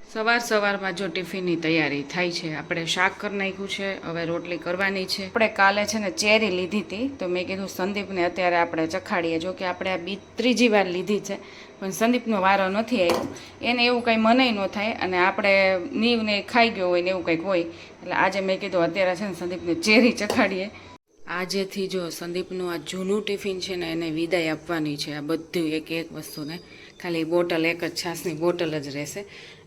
સવારમાં જો ટિફિનની તૈયારી થાય છે. આપણે શાક કરી નાખ્યું છે, હવે રોટલી કરવાની છે. આપણે કાલે છે ને ચેરી લીધી હતી, તો મેં કીધું સંદીપને અત્યારે આપણે ચખાડીએ. જો કે આપણે આ ત્રીજી વાર લીધી છે, પણ સંદીપનો વારો નથી આવ્યો. એને એવું કંઈ મનાઈ ન થાય, અને આપણે નીવને ખાઈ ગયો હોય ને એવું કંઈક હોય, એટલે આજે મેં કીધું અત્યારે છે ને સંદીપને ચેરી ચખાડીએ. આજેથી જો સંદીપનું આ જૂનું ટિફિન છે ને એને વિદાય આપવાની છે. આ બધું એક એક વસ્તુને ખાલી બોટલ, એક જ છાસની બોટલ જ રહેશે.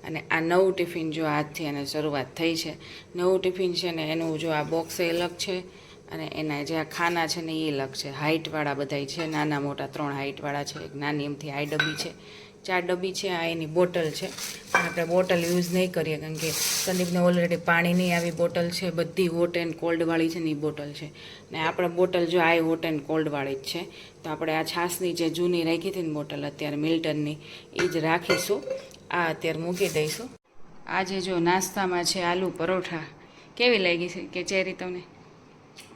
અને આ નવું ટિફિન જો આજથી એને શરૂઆત થઈ છે. નવું ટિફિન છે ને એનું જો આ બોક્સ એ અલગ છે, અને એના જે આ ખાના છે ને એ અલગ છે. હાઇટવાળા બધાય છે, નાના મોટા 3 હાઇટવાળા છે, એક નાની એમથી આ ડબ્બી છે, 4 ડબ્બી છે. આ એની બોટલ છે, પણ આપણે બોટલ યુઝ નહીં કરીએ કારણ કે સંદીપને ઓલરેડી પાણીની આવી બોટલ છે, બધી હોટ એન્ડ કોલ્ડવાળી છે ને એ બોટલ છે. ને આપણે બોટલ જો આ હોટ એન્ડ કોલ્ડવાળી જ છે, તો આપણે આ છાસની જે જૂની રાખી હતી ને બોટલ અત્યારે મિલ્ટનની, એ જ રાખીશું. આ અત્યારે મૂકી દઈશું. આજે જો નાસ્તામાં છે આલુ પરોઠા. કેવી લાગી છે કે ચેરી તમને?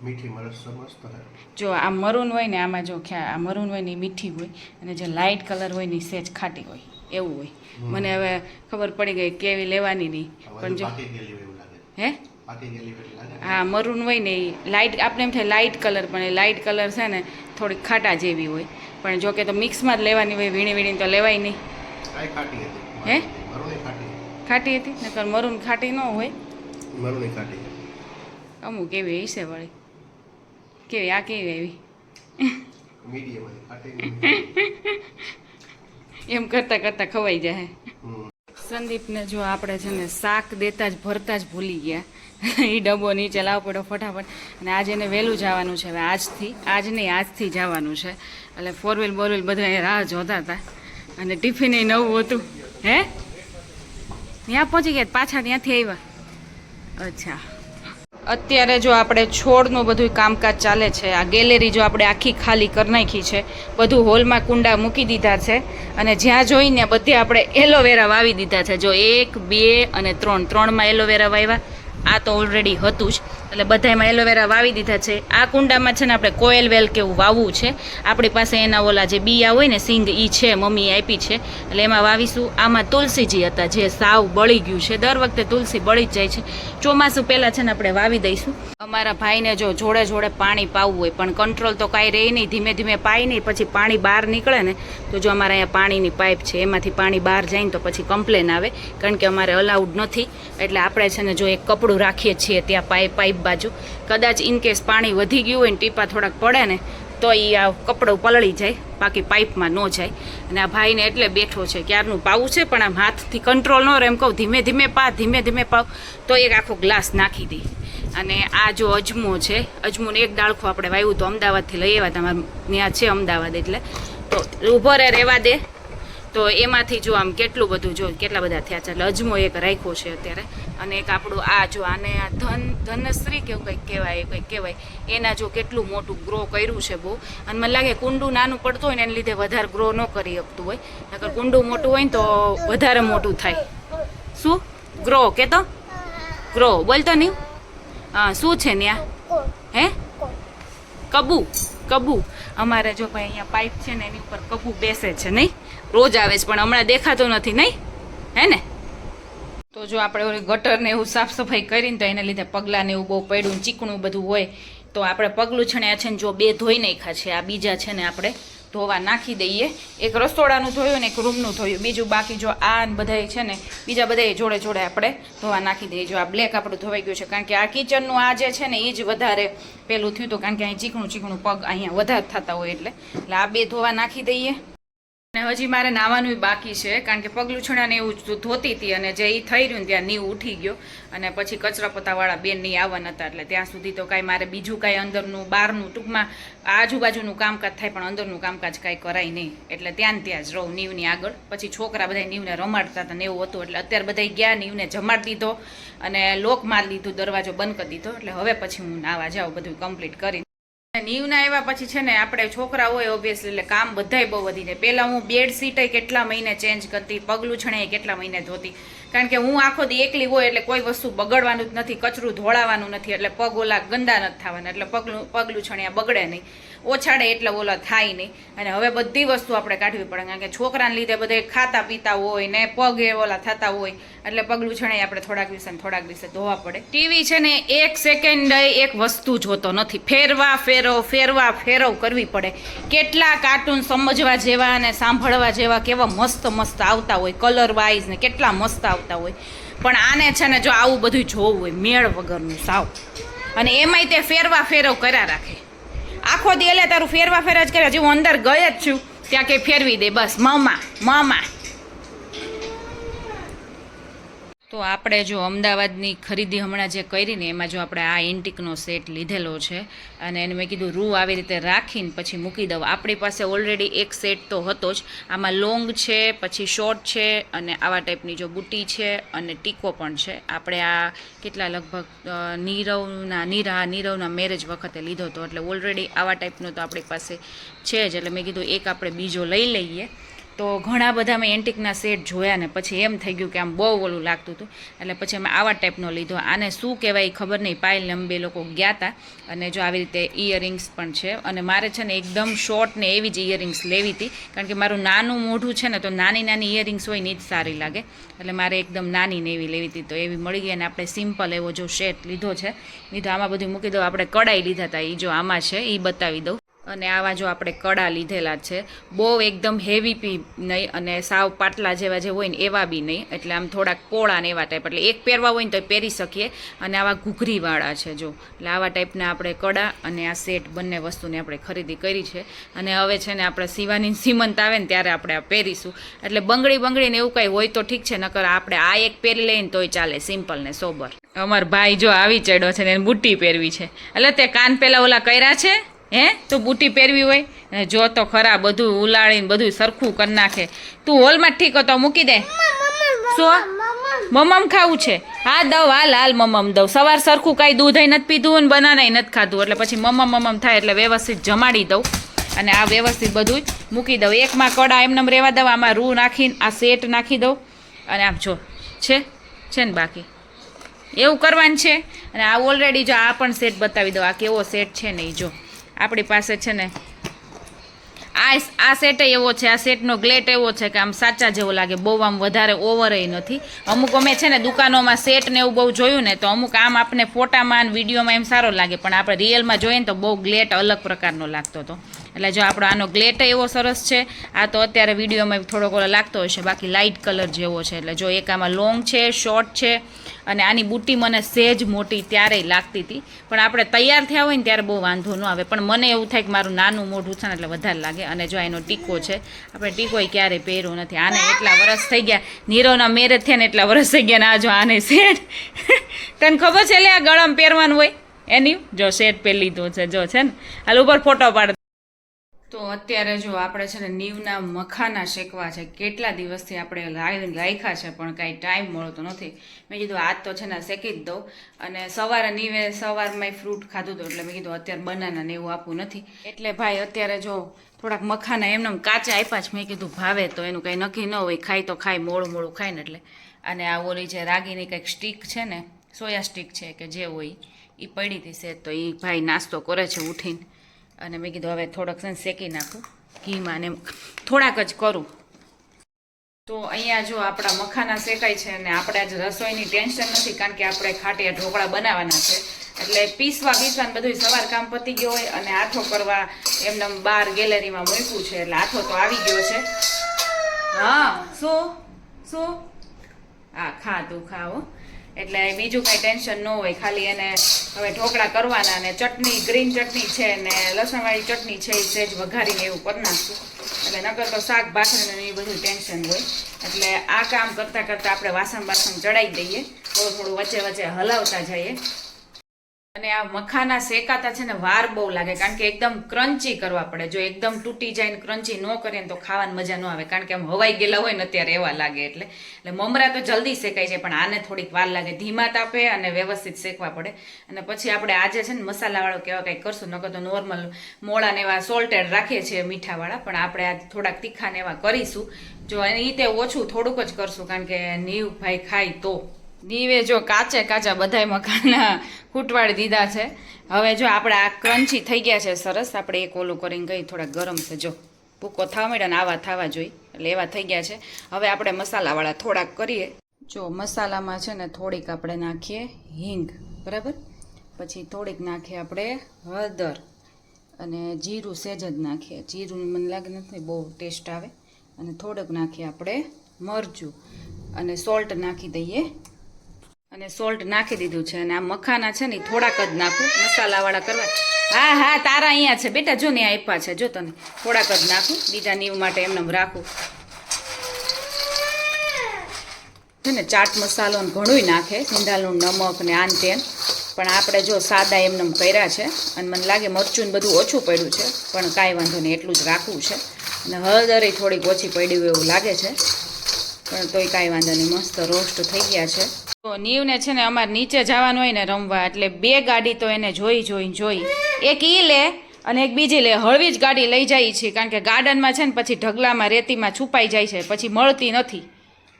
મીઠી મરચ મસ્ત છે. જો આ મરૂન હોય ને, આમાં જો આ મરૂન હોય ને એ મીઠી હોય, અને જે લાઇટ કલર હોય ને એ સેજ ખાટી હોય, એવું હોય. મને હવે ખબર પડી ગઈ કેવી લેવાની નહીં, પણ જો હે હા મરૂન હોય ને એ લાઇટ, આપણે એમ થાય લાઇટ કલર, પણ એ લાઇટ કલર છે ને થોડીક ખાટા જેવી હોય. પણ જો કે તો મિક્સમાં જ લેવાની હોય, વીણી તો લેવાય નહીં. હે ખાટી હતી નકર મરૂન ખાટી ન હોય. મરૂન ખાટી અમુક એવી હશે વળી. કેવી આ કેવી આવી એમ કરતા કરતા ખવાઈ જાય. સંદીપને જો આપણે છે ને શાક દેતા જ ભરતા જ ભૂલી ગયા. એ ડબ્બો નીચે લાવવો પડ્યો ફટાફટ. અને આજે એને વહેલું જવાનું છે. હવે આજથી જવાનું છે. એટલે 4 વ્હીલ બધા રાહ જોતા હતા. અને ટિફિન એ નવું હતું. હે ત્યાં પહોંચી ગયા, પાછા ત્યાંથી આવ્યા. અચ્છા, અત્યારે જો આપણે છોડનું બધું કામકાજ ચાલે છે. આ ગેલેરી જો આપણે આખી ખાલી કરી નાખી છે, બધું હોલમાં કુંડા મૂકી દીધા છે. અને જ્યાં જોઈને બધે આપણે એલોવેરા વાવી દીધા છે. જો 1, 2 અને 3, 3માં એલોવેરા વાવ્યા. આ તો ઓલરેડી હતું જ, એટલે બધામાં એલોવેરા વાવી દીધા છે. આ કુંડામાં છે ને આપણે કોયલ વેલ કેવું વાવવું છે. આપણી પાસે એના ઓલા જે બિયા હોય ને સિંગ, એ છે, મમ્મીએ આપી છે, એટલે એમાં વાવીશું. આમાં તુલસીજી હતા જે સાવ બળી ગયું છે. દર વખતે તુલસી બળી જ જાય છે. ચોમાસું પહેલાં છે ને આપણે વાવી દઈશું. અમારા ભાઈને જો જોડે પાણી પાવું હોય, પણ કંટ્રોલ તો કાંઈ રહે નહીં, ધીમે ધીમે પાય નહીં, પછી પાણી બહાર નીકળે ને તો જો અમારે અહીંયા પાણીની પાઇપ છે, એમાંથી પાણી બહાર જાય ને તો પછી કમ્પ્લેન આવે, કારણ કે અમારે અલાઉડ નથી. એટલે આપણે છે ને જો એક કપડું રાખીએ છીએ ત્યાં પાઇપ બાજુ, કદાચ ઇનકેસ પાણી વધી ગયું હોય ને ટીપા થોડાક પડે ને તો એ આ કપડું પલળી જાય, બાકી પાઇપમાં ન જાય. અને આ ભાઈને એટલે બેઠો છે, ક્યારનું પાવું છે પણ આમ હાથથી કંટ્રોલ ન રહે. એમ કહું ધીમે ધીમે પાવ તો એક આખો ગ્લાસ નાખી દઈ. અને આ જો અજમો છે, અજમોને એક ડાળખો આપણે વાવ્યું તો અમદાવાદથી લઈ આવ્યા, તમારે ત્યાં છે અમદાવાદ, એટલે તો ઊભો રહેવા દે. તો એમાંથી જો આમ કેટલું બધું જો કેટલા બધા થયા છે. એટલે અજમો એક રાખ્યો છે અત્યારે. અને એક આપણું આ જો આને આ ધનશ્રી કેવું કંઈક કહેવાય, એના જો કેટલું મોટું ગ્રો કર્યું છે બહુ. અને મને લાગે કુંડું નાનું પડતું હોય ને એને લીધે વધારે ગ્રો ન કરી શકતું હોય, નકર કુંડું મોટું હોય ને તો વધારે મોટું થાય. શું ગ્રો કહેતો? ગ્રો બોલતો નહીં. હા શું છે ત્યાં? હે કબુ. અમારે જો ભાઈ અહીંયા પાઇપ છે ને એની ઉપર કબુ બેસે છે, નહીં રોજ આવે છે, પણ હમણાં દેખાતો નથી, નહીં હે ને? તો જો આપણે ઓલી ગટરને એવું સાફ સફાઈ કરીને તો એને લીધે પગલાંને એવું બહુ પડ્યું, ચીકણું બધું હોય, તો આપણે પગલું છણ્યા છે ને જો 2 ધોઈ નાખ્યા છે. આ બીજા છે ને આપણે ધોવા નાખી દઈએ. એક રસોડાનું ધોયું ને એક રૂમનું ધોયું, બીજું બાકી જો આ બધાય છે ને બીજા બધાય જોડે આપણે ધોવા નાખી દઈએ. જો આ બ્લેક આપણું ધોવાઈ ગયું છે, કારણ કે આ કિચનનું આ જે છે ને એ જ વધારે પેલું થયું હતું, કારણ કે અહીં ચીકણું પગ અહીંયા વધારે થતા હોય, એટલે આ 2 ધોવા નાખી દઈએ. અને હજી મારે નાવાનું બાકી છે, કારણ કે પગલું છણાને એવું ધોતી હતી, અને જે એ થઈ રહ્યું ને ત્યાં નીવ ઉઠી ગયો, અને પછી કચરા પોતાવાળા બેન નહીં આવવાના હતા, એટલે ત્યાં સુધી તો કાંઈ મારે બીજું કાંઈ અંદરનું બહારનું ટૂંકમાં આજુબાજુનું કામકાજ થાય, પણ અંદરનું કામકાજ કાંઈ કરાય નહીં. એટલે ત્યાં જ રહું નીવની આગળ. પછી છોકરા બધા નીવને રમાડતા હતા ને એવું હતું, એટલે અત્યારે બધા ગયા, નીવને જમાડી દીધો અને લોક મારી દીધું, દરવાજો બંધ કરી દીધો. એટલે હવે પછી હું નાવા જાઉં બધું કમ્પ્લીટ કરી. નીવના આવ્યા પછી છે ને આપણે છોકરા હોય ઓબ્વિયસલી, એટલે કામ બધાય બહુ વધી જાય. પહેલાં હું બેડશીટ કેટલા મહિને ચેન્જ કરતી, પગલું છણે કેટલા મહિને ધોતી, કારણ કે હું આખો દી એકલી હોય, એટલે કોઈ વસ્તુ બગડવાનું જ નથી, કચરું ધોળાવાનું નથી, એટલે પગ ઓલા ગંદા નથી થવાના, એટલે પગલું છણ્યા બગડે નહીં. ઓછાડે એટલે ઓલા થાય નહીં. અને હવે બધી વસ્તુ આપણે કાઢવી પડે, કારણ કે છોકરાને લીધે બધે ખાતા પીતા હોય ને પગે ઓલા થતા હોય, એટલે પગલું છણાય આપણે થોડાક દિવસે ધોવા પડે. ટીવી છે ને 1 સેકન્ડ એક વસ્તુ જોતો નથી, ફેરવા ફેરવ કરવી પડે. કેટલા કાર્ટૂન સમજવા જેવા અને સાંભળવા જેવા કેવા મસ્ત આવતા હોય, કલર વાઇઝ ને કેટલા મસ્ત આવતા હોય, પણ આને છે ને જો આવું બધું જોવું હોય મેળ વગરનું સાવ, અને એમાંય તે ફેરવા ફેરવ કર્યા રાખે આખો દી. એટલે તારું ફેરવા જ કર્યા, જે હું અંદર ગઈ જ છું ત્યાં કંઈ ફેરવી દે બસ મામા. તો આપણે જો અમદાવાદની ખરીદી હમણાં જે કરી ને એમાં જો આપણે આ એન્ટિકનો સેટ લીધેલો છે, અને એને મેં કીધું રૂ આવી રીતે રાખીને પછી મૂકી દઉં. આપણી પાસે ઓલરેડી એક સેટ તો હતો જ, આમાં લોંગ છે, પછી શોર્ટ છે, અને આવા ટાઈપની જો બુટી છે, અને ટીકો પણ છે. આપણે આ કેટલા લગભગ નીરવના મેરેજ વખતે લીધો હતો, એટલે ઓલરેડી આવા ટાઈપનો તો આપણી પાસે છે જ. એટલે મેં કીધું એક આપણે બીજો લઈ લઈએ. તો ઘણા બધા મેં એન્ટિકના સેટ જોયા ને પછી એમ થઈ ગયું કે આમ બહુ ઓલું લાગતું હતું, એટલે પછી અમે આવા ટાઈપનો લીધો. આને શું કહેવાય ખબર નહીં. પાયલ ને અમે બે લોકો ગયા હતા, અને જો આવી રીતે ઇયરિંગ્સ પણ છે. અને મારે છે ને એકદમ શોર્ટ ને એવી જ ઇયરિંગ્સ લેવી હતી, કારણ કે મારું નાનું મોઢું છે ને, તો નાની ઇયરિંગ્સ હોય ને જ સારી લાગે, એટલે મારે એકદમ નાની ને એવી લેવી હતી. તો એવી મળી ગઈ, અને આપણે સિમ્પલ એવો જો સેટ લીધો છે. આમાં બધું મૂકી દઉં. આપણે કડાઈ લીધા હતા, એ જો આમાં છે એ બતાવી દઉં. અને આવા જો આપણે કડા લીધેલા છે, બહુ એકદમ હેવી બી નહીં અને સાવ પાટલા જેવા જે હોય ને એવા બી નહીં, એટલે આમ થોડાક પોળા ને એવા ટાઈપ, એટલે એક પહેરવા હોય ને તો પહેરી શકીએ. અને આવા ઘૂઘરીવાળા છે જો, એટલે આવા ટાઈપના આપણે કડા અને આ સેટ બંને વસ્તુની આપણે ખરીદી કરી છે. અને હવે છે ને આપણે શિવાની સીમંત આવે ને ત્યારે આપણે આ પહેરીશું. એટલે બંગડી ને એવું કંઈ હોય તો ઠીક છે, નકર આપણે આ એક પહેરી લઈએ ને તોય ચાલે, સિમ્પલ ને સોબર. અમાર ભાઈ જો આવી ચડ્યો છે ને એને બુટ્ટી પહેરવી છે, એટલે તે કાન પહેલાં ઓલા કર્યા છે. તું બુટ્ટી પહેરવી હોય જો તો ખરા, બધું ઉલાળીને બધું સરખું કરી નાખે. તું હોલમાં ઠીક હતો મૂકી દે. શું મમમ ખાવું છે? હા દઉં, હાલ મમમ દઉં. સવાર સરખું કાંઈ દૂધ નથી પીધું ને બનાનાય નથી ખાધું, એટલે પછી મમમ થાય એટલે વ્યવસ્થિત જમાડી દઉં, અને આ વ્યવસ્થિત બધું જ મૂકી દઉં. એકમાં કડા એમને રહેવા દઉં, આમાં રૂ નાખીને આ સેટ નાખી દઉં, અને આમ જો છે ને બાકી એવું કરવાનું છે. અને આ ઓલરેડી જો આ પણ સેટ બતાવી દઉં, આ કેવો સેટ છે ને એ જો આપણી પાસે છે ને. આ સેટ એવો છે, આ સેટનો ગ્લેટ એવો છે કે આમ સાચા જેવો લાગે, બહુ આમ વધારે ઓવરય નથી. અમુક અમે છે ને દુકાનોમાં સેટ ને એવું બહુ જોયું ને, તો અમુક આમ આપણે ફોટામાં વિડીયોમાં એમ સારો લાગે, પણ આપણે રિયલમાં જોઈએ ને તો બહુ ગ્લેટ અલગ પ્રકારનો લાગતો હતો. એટલે જો આપણો આનો ગ્લેટ એવો સરસ છે. આ તો અત્યારે વિડીયોમાં થોડોક ઓલો લાગતો હશે, બાકી લાઇટ કલર જેવો છે. એટલે જો એક આમાં લોંગ છે, શોર્ટ છે, અને આની બુટ્ટી મને સહેજ મોટી ત્યારે લાગતી હતી, પણ આપણે તૈયાર થયા હોય ને ત્યારે બહુ વાંધો ન આવે. પણ મને એવું થાય કે મારું નાનું મોઢું છે ને એટલે વધારે લાગે. અને જો એનો ટીકો છે, આપણે ટીકોય ક્યારેય પહેર્યો નથી. આને એટલા વરસ થઈ ગયા, નીરવના મેરેજ થયા ને એટલા વરસ થઈ ગયા ને આ જો આને સેટ તને ખબર છે લે આ ગળામાં પહેરવાનું હોય એની જો સેટ પહેરી લીધો છે. જો છે ને હાલ ઉપર ફોટો પાડ. તો અત્યારે જો આપણે છે ને નીવના મખાના શેકવા છે. કેટલા દિવસથી આપણે રાખ્યા છે પણ કાંઈ ટાઈમ મળતો નથી. મેં કીધું આજ તો છે ને શેકી જ દઉં. અને સવારમાં ફ્રૂટ ખાધું હતું, એટલે મેં કીધું અત્યારે બનાના ને એવું આપવું નથી, એટલે ભાઈ અત્યારે જો થોડાક મખાના એમને કાચા આપ્યા છે. મેં કીધું ભાવે તો એનું કંઈ નક્કી ન હોય, ખાય તો ખાય, મોડું ખાય ને એટલે. અને આ ઓલી જે રાગીની કંઈક સ્ટીક છે ને, સોયા સ્ટીક છે કે જે હોય એ પડી હતી છે, તો એ ભાઈ નાસ્તો કરે છે ઉઠીને. અને મેં કીધું હવે થોડાક છે ને શેકી નાખું ઘીમાં, ને થોડાક જ કરું. તો અહીંયા જો આપણા મખાના શેકાય છે, અને આપણે આજ રસોઈની ટેન્શન નથી, કારણ કે આપણે ખાટિયા ઢોકળા બનાવવાના છે. એટલે પીસવાનું બધું સવાર કામ પતી ગયો હોય, અને આથો કરવા એમને બહાર ગેલેરીમાં મૂક્યું છે, એટલે આથો તો આવી ગયો છે. હા શું હા તું ખાઓ, એટલે બીજું કાંઈ ટેન્શન ન હોય. ખાલી એને હવે ઢોકળા કરવાના, ને ચટણી ગ્રીન ચટણી છે ને લસણવાળી ચટણી છે, એ સહેજ વઘારીને એવું કરી નાખશું. એટલે નકર તો શાક ભાખરીને એ બધું ટેન્શન હોય. એટલે આ કામ કરતાં આપણે વાસણ ચડાવી દઈએ, થોડું વચ્ચે હલાવતા જઈએ. અને આ મખાના શેકાતા છે ને વાર બહુ લાગે, કારણ કે એકદમ ક્રન્ચી કરવા પડે. જો એકદમ તૂટી જાય ને ક્રન્ચી ન કરીએ ને તો ખાવાની મજા ન આવે, કારણ કે આમ હવાઈ ગયેલા હોય ને અત્યારે એવા લાગે. એટલે મમરા તો જલ્દી શેકાઈ જાય, પણ આને થોડીક વાર લાગે. ધીમા તાપે અને વ્યવસ્થિત શેકવા પડે. અને પછી આપણે આજે છે ને મસાલાવાળો કેવા કંઈક કરશું, નકર તો નોર્મલ મોળા ને એવા સોલ્ટેડ રાખીએ છીએ મીઠાવાળા, પણ આપણે આજ થોડાક તીખા ને એવા કરીશું. જો એ રીતે ઓછું થોડુંક જ કરશું, કારણ કે નીવ ભાઈ ખાય તો દીવે જો કાચા બધાય મકાના કૂટવાડી દીધા છે. હવે જો આપણે આ ક્રન્ચી થઈ ગયા છે સરસ. આપણે એક ઓલું કરીને ગઈ થોડા ગરમ છે જો ભૂકો થવા માંડ્યો ને આવા થવા જોઈએ એટલે એવા થઈ ગયા છે. હવે આપણે મસાલાવાળા થોડાક કરીએ. જો મસાલામાં છે ને થોડીક આપણે નાખીએ હિંગ, બરાબર. પછી થોડીક નાખીએ આપણે હળદર અને જીરું સહેજ જ નાખીએ. જીરું મને લાગે નથી બહુ ટેસ્ટ આવે. અને થોડુંક નાખીએ આપણે મરચું અને સોલ્ટ નાખી દઈએ. અને સોલ્ટ નાખી દીધું છે. અને આ મખાના છે ને થોડાક જ નાખું મસાલાવાળા કરવા. હા તારા અહીંયા છે બેટા, જો ને આપ્યા છે, જો તને થોડાક જ નાખું, બીજા નીવ માટે એમને રાખું છે ને. ચાટ મસાલો ને ઘણું નાખે, સિંધાલનું નમક ને આન તેન, પણ આપણે જો સાદા એમને કર્યા છે. અને મને લાગે મરચું બધું ઓછું પડ્યું છે, પણ કાંઈ વાંધો નહીં, એટલું જ રાખવું છે. અને હળદરે થોડીક ઓછી પડી હોય એવું લાગે છે, પણ તોય કાંઈ વાંધો નહીં, મસ્ત રોસ્ટ થઈ ગયા છે. તો નીવને છે ને અમારે નીચે જવાનું હોય ને રમવા, એટલે 2 ગાડી તો એને જોઈ એક ઈ લે અને એક બીજી લે. હળવી જ ગાડી લઈ જાય છે, કારણ કે ગાર્ડનમાં છે ને પછી ઢગલામાં રેતીમાં છુપાઈ જાય છે, પછી મળતી નથી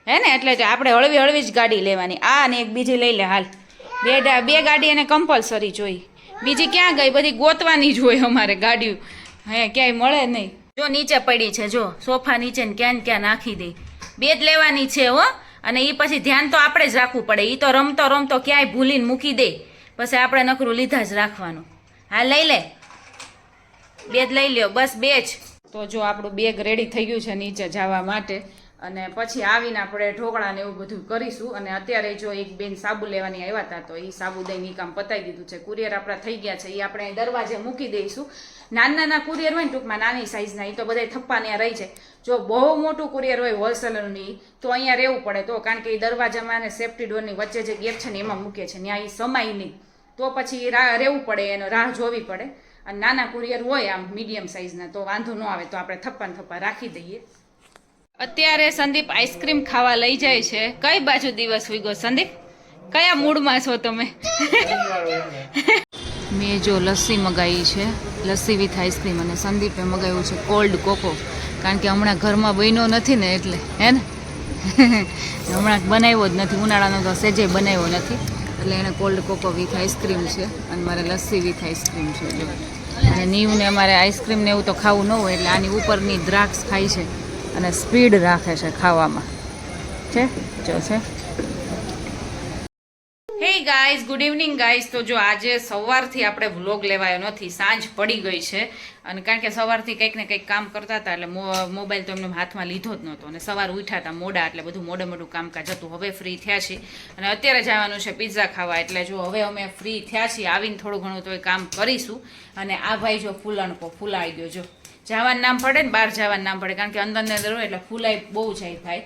હે ને. એટલે આપણે હળવી જ ગાડી લેવાની. આ અને એક બીજી લઈ લે હાલ. 2 ગાડી એને કમ્પલસરી જોઈ. બીજી ક્યાં ગઈ? બધી ગોતવાની જ હોય અમારે ગાડીઓ, હે ક્યાંય મળે નહીં. જો નીચે પડી છે, જો સોફા નીચે ને ક્યાં નાખી દે. 2 જ લેવાની છે હો. અને એ પછી ધ્યાન તો આપણે જ રાખવું પડે. એ તો રમતો ક્યાંય ભૂલીને મૂકી દે, પછી આપણે નકરું લીધા જ રાખવાનું. હા લઈ લે, 2 જ લઈ લ્યો, બસ 2 જ. તો જો આપણું બેગ રેડી થઈ ગયું છે નીચે જવા માટે. અને પછી આવીને આપણે ઢોકળા ને એવું બધું કરીશું. અને અત્યારે જો એક બેન સાબુ લેવાની આવ્યા હતા, તો એ સાબુ દઈને કામ પતાવી દીધું છે. કુરિયર આપણા થઈ ગયા છે, એ આપણે દરવાજે મૂકી દઈશું. નાના કુરિયર હોય ને ટૂંકમાં નાની સાઇઝના, એ તો બધા થપ્પા ત્યાં રહી જાય. જો બહુ મોટું કુરિયર હોય હોલસેલરની, તો અહીંયા રહેવું પડે, તો કારણ કે એ દરવાજામાં અને સેફ્ટી ડોરની વચ્ચે જે ગેપ છે ને એમાં મૂકે છે, ત્યાં એ સમાય નહીં, તો પછી રહેવું પડે, એનો રાહ જોવી પડે. અને નાના કુરિયર હોય આમ મીડિયમ સાઇઝના, તો વાંધો ન આવે, તો આપણે થપ્પા રાખી દઈએ. અત્યારે સંદીપ આઈસ્ક્રીમ ખાવા લઈ જાય છે. કઈ બાજુ દિવસ હોઈ ગયો સંદીપ? કયા મૂડમાં છો તમે? મેં જો લસ્સી મગાવી છે, લસ્સી વિથ આઈસ્ક્રીમ. અને સંદીપે મગાવ્યું છે કોલ્ડ કોકો, કારણ કે હમણાં ઘરમાં બન્યો નથી ને એટલે, હે ને હમણાં બનાવ્યો જ નથી, ઉનાળાનો તો સેજે બનાવ્યો નથી, એટલે એને કોલ્ડ કોકો વિથ આઈસ્ક્રીમ છે. અને મારે લસ્સી વિથ આઈસ્ક્રીમ છે જો. અને નીવને અમારે આઈસ્ક્રીમ ને એવું તો ખાવું ન હોય, એટલે આની ઉપરની દ્રાક્ષ ખાય છે અને સ્પીડ રાખે છે ખાવામાં છે જો છે. Hey guys, good evening guys. તો જો આજે સવારથી આપણે વ્લોગ લેવાયો નથી, સાંજ પડી ગઈ છે. અને કારણ કે સવારથી કંઈક ને કંઈક કામ કરતા હતા, એટલે મોબાઈલ તો એમને હાથમાં લીધો જ નહોતો. અને સવાર ઉઠ્યા હતા મોડા, એટલે બધું મોડું કામકાજ હતું. હવે ફ્રી થયા છીએ અને અત્યારે જવાનું છે પિઝા ખાવા. એટલે જો હવે અમે ફ્રી થયા છીએ, આવીને થોડું ઘણું તો કામ કરીશું. અને આ ભાઈ જો ફૂલાઈ ગયો, જો જવાનું નામ પડે ને, બહાર જવાનું નામ પડે, કારણ કે અંદર હોય એટલે ફૂલાઈ બહુ જાય ભાઈ.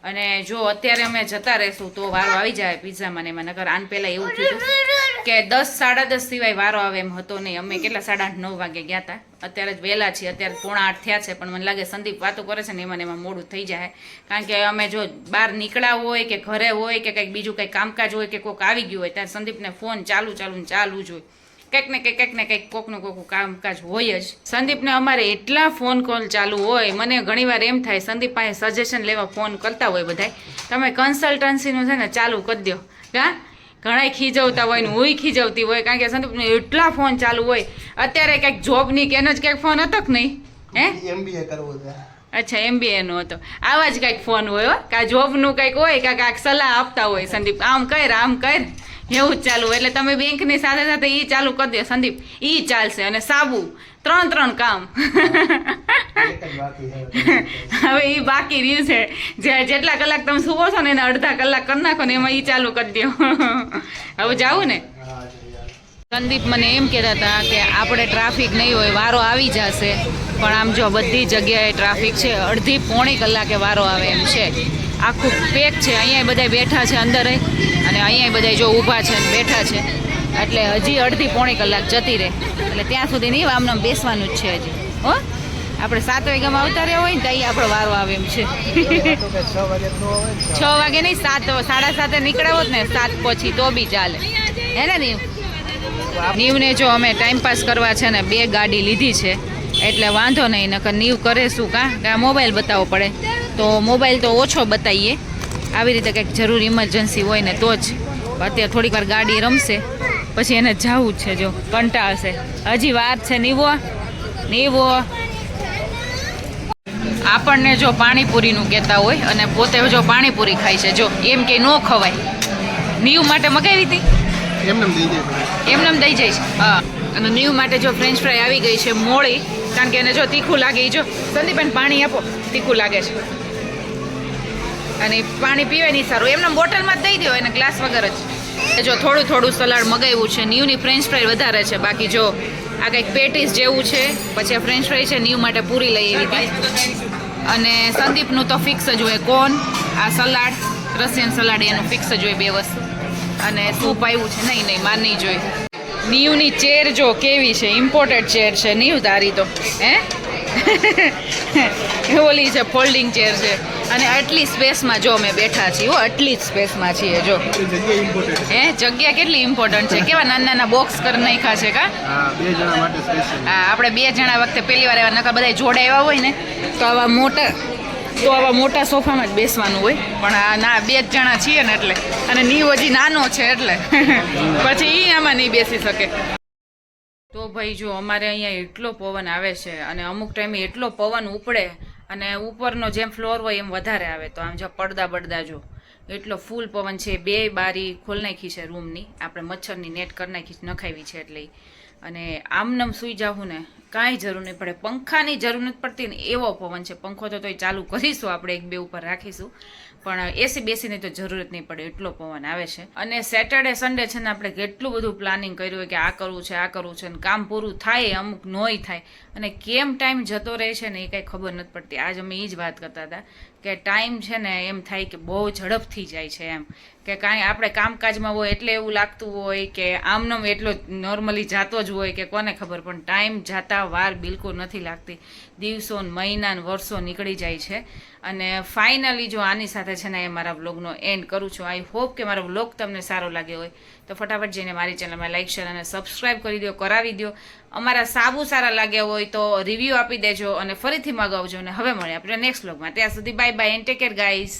અને જો અત્યારે અમે જતા રહેશું તો વારો આવી જાય પિઝામાં ને એમાં. નકર આન પહેલાં એવું થયું કે 10 સાડા 10 સિવાય વારો આવે એમ હતો નહીં. અમે કેટલા 8:30 9 વાગે ગયા હતા. અત્યારે જ વહેલા છીએ, અત્યારે 7:45 થયા છે. પણ મને લાગે સંદીપ વાતો કરે છે ને એમાં મોડું થઈ જાય, કારણ કે અમે જો બહાર નીકળ્યા હોય કે ઘરે હોય કે કંઈક બીજું કંઈક કામકાજ હોય કે કોઈક આવી ગયું હોય, ત્યારે સંદીપને ફોન ચાલુ જ હોય. કંઈક ને કંઈક કોકનું કામકાજ હોય જ. સંદીપને અમારે એટલા ફોન કોલ ચાલુ હોય, મને ઘણીવાર એમ થાય સંદીપ પાસે સજેશન લેવા ફોન કરતા હોય બધાય, તમે કન્સલ્ટન્સીનું છે ને ચાલુ કરી દો. ઘણા ખીજવતા હોય ને હુંય ખીજવતી હોય, કારણ કે સંદીપને એટલા ફોન ચાલુ હોય. અત્યારે કંઈક જોબની કે એનો જ કંઈક ફોન હતો કે નહીં? MBA કરવો છે. અચ્છા, MBA નો હતો. આવા જ કંઈક ફોન હોય, કાં જોબનું કંઈક હોય, કાંઈક સલાહ આપતા હોય સંદીપ, આમ કર એવું જ ચાલુ. એટલે તમે બેંકની સાથે સાથે એ ચાલુ કરી દો સંદીપ, એ ચાલશે. અને સાબુ 3 કામ હવે એ બાકી રહ્યું છે. જેટલા કલાક તમે સુવો છો ને એને અડધા કલાક કરી નાખો ને, એમાં એ ચાલુ કરી દો. હવે જાવું ને. સંદીપ મને એમ કહેતા હતા કે આપણે ટ્રાફિક નહીં હોય, વારો આવી જશે. પણ આમ જો બધી જગ્યાએ ટ્રાફિક છે, અડધી પોણી કલાકે વારો આવે એમ છે. આખું પેક છે, અહીંયા બધા બેઠા છે અંદર, અને અહીંયા બધા જો ઊભા છે ને બેઠા છે. એટલે હજી અડધી પોણી કલાક જતી રહે. એટલે ત્યાં સુધી નહીં, આમને બેસવાનું જ છે હજી. હો, આપણે 7 વાગ્યામાં આવતા રહ્યા હોય ને ત્યાં આપણો વારો આવે એમ છે. 6 વાગે નહીં, 7 સાડા 7 નીકળ્યા હોત ને 7 પછી તો બી ચાલે, હે ને નીવ? નીવને જો અમે ટાઈમપાસ કરવા છે ને 2 ગાડી લીધી છે, એટલે વાંધો નહીં. નકર નીવ કરે શું, કે આ મોબાઈલ બતાવવો પડે, તો મોબાઈલ તો ઓછો બતાવીએ. આવી રીતે કંઈક જરૂર ઇમરજન્સી હોય ને તો જ. અત્યારે થોડીક વાર ગાડી રમશે પછી એને જવું જ છે. જો કંટાળશે, હજી વાર છે. નીવો આપણને જો પાણીપુરીનું કહેતા હોય અને પોતે જો પાણીપુરી ખાય છે, જો એમ કે ન ખવાય. નીવ માટે મગાવી હતી, એમનેમ દઈ જાય છે. હા, અને નીવ માટે જો ફ્રેન્ચ ફ્રાય આવી ગઈ છે મોળી, કારણ કે એને જો તીખું લાગે. જો સંદીપન પાણી આપો, તીખું લાગે છે અને પાણી પીવાય નહીં સારું. એમને બોટલમાં જ દઈ દો એને, ગ્લાસ વગર જ. જો થોડું થોડું સલાડ મગાવ્યું છે. નીવની ફ્રેન્ચ ફ્રાય વધારે છે. બાકી જો આ કંઈક પેટીસ જેવું છે, પછી આ ફ્રેન્ચ ફ્રાય છે. નીવ માટે પૂરી લઈ આવી હતી. અને સંદીપનું તો ફિક્સ જ હોય, કોર્ન, આ સલાડ, રશિયન સલાડ, એનું ફિક્સ જ હોય 2 વસ્તુ. અને સૂપ આવ્યું છે. નહીં માર નહીં જોઈ. નીવની ચેર જો કેવી છે, ઇમ્પોર્ટેડ ચેર છે. નીવ તારી તો ઓલી છે, ફોલ્ડિંગ ચેર છે. અને આટલી સ્પેસમાં જો અમે બેઠા છીએ, આટલી જ સ્પેસમાં છીએ. જો જગ્યા કેટલી ઇમ્પોર્ટન્ટ છે. કેવા નાના નાના બોક્સ કરી નાખ્યા છે કા. હા, આપણે 2 જણા વખતે પહેલી વાર એવા નકર બધા જોડાયા હોય ને તો આવા મોટા સોફામાં જ બેસવાનું હોય. પણ આ ના 2 જ જણા છીએ ને એટલે, અને નીવ હજી નાનો છે એટલે પછી ઈ આમાં નહીં બેસી શકે. તો ભાઈ જો અમારે અહીંયા એટલો પવન આવે છે અને અમુક ટાઈમે એટલો પવન ઉપડે અને ઉપરનો જેમ ફ્લોર હોય એમ વધારે આવે. તો આમ જો પડદા જો એટલો ફૂલ પવન છે. 2 બારી ખોલ નાખી છે રૂમની, આપણે મચ્છરની નેટ કરી નાખી નખાવી છે એટલે. અને આમનમ સૂઈ જાવું ને કાંઈ જરૂર નહીં પડે, પંખાની જરૂર નથી પડતી ને એવો પવન છે. પંખો તો તોય ચાલુ કરીશું આપણે, 1-2 ઉપર રાખીશું, પણ એસી બેસીની તો જરૂરત નહીં પડે, એટલો પવન આવે છે. અને સેટરડે સન્ડે છે ને આપણે કેટલું બધું પ્લાનિંગ કર્યું હોય કે આ કરવું છે ને કામ પૂરું થાય, અમુક નોય થાય. અને કેમ ટાઈમ જતો રહે છે ને એ કાંઈ ખબર નથી પડતી. આજ અમે એ જ વાત કરતા હતા કે ટાઈમ છે ને એમ થાય કે બહુ ઝડપથી જાય છે એમ, કે કાંઈ આપણે કામકાજમાં હોય એટલે એવું લાગતું હોય કે આમનમ એટલો નોર્મલી જાતો જ હોય કે કોને ખબર. પણ ટાઈમ જાતા વાર બિલકુલ નથી લાગતી. દિવસો મહિના વર્ષો નીકળી જાય છે. અને ફાઇનલી જો આની સાથે છે ને એ મારા વ્લોગનો એન્ડ કરું છું. આઈ હોપ કે મારો વ્લોગ તમને સારો લાગ્યો હોય તો ફટાફટ જઈને મારી ચેનલમાં લાઈક, શેર અને સબસ્ક્રાઈબ કરી દો, કરાવી દો. અમારા સાબુ સારા લાગ્યા હોય તો રિવ્યૂ આપી દેજો અને ફરીથી મગાવજો. અને હવે મળીએ આપણે નેક્સ્ટ વ્લોગમાં. ત્યાં સુધી bye bye and take care guys.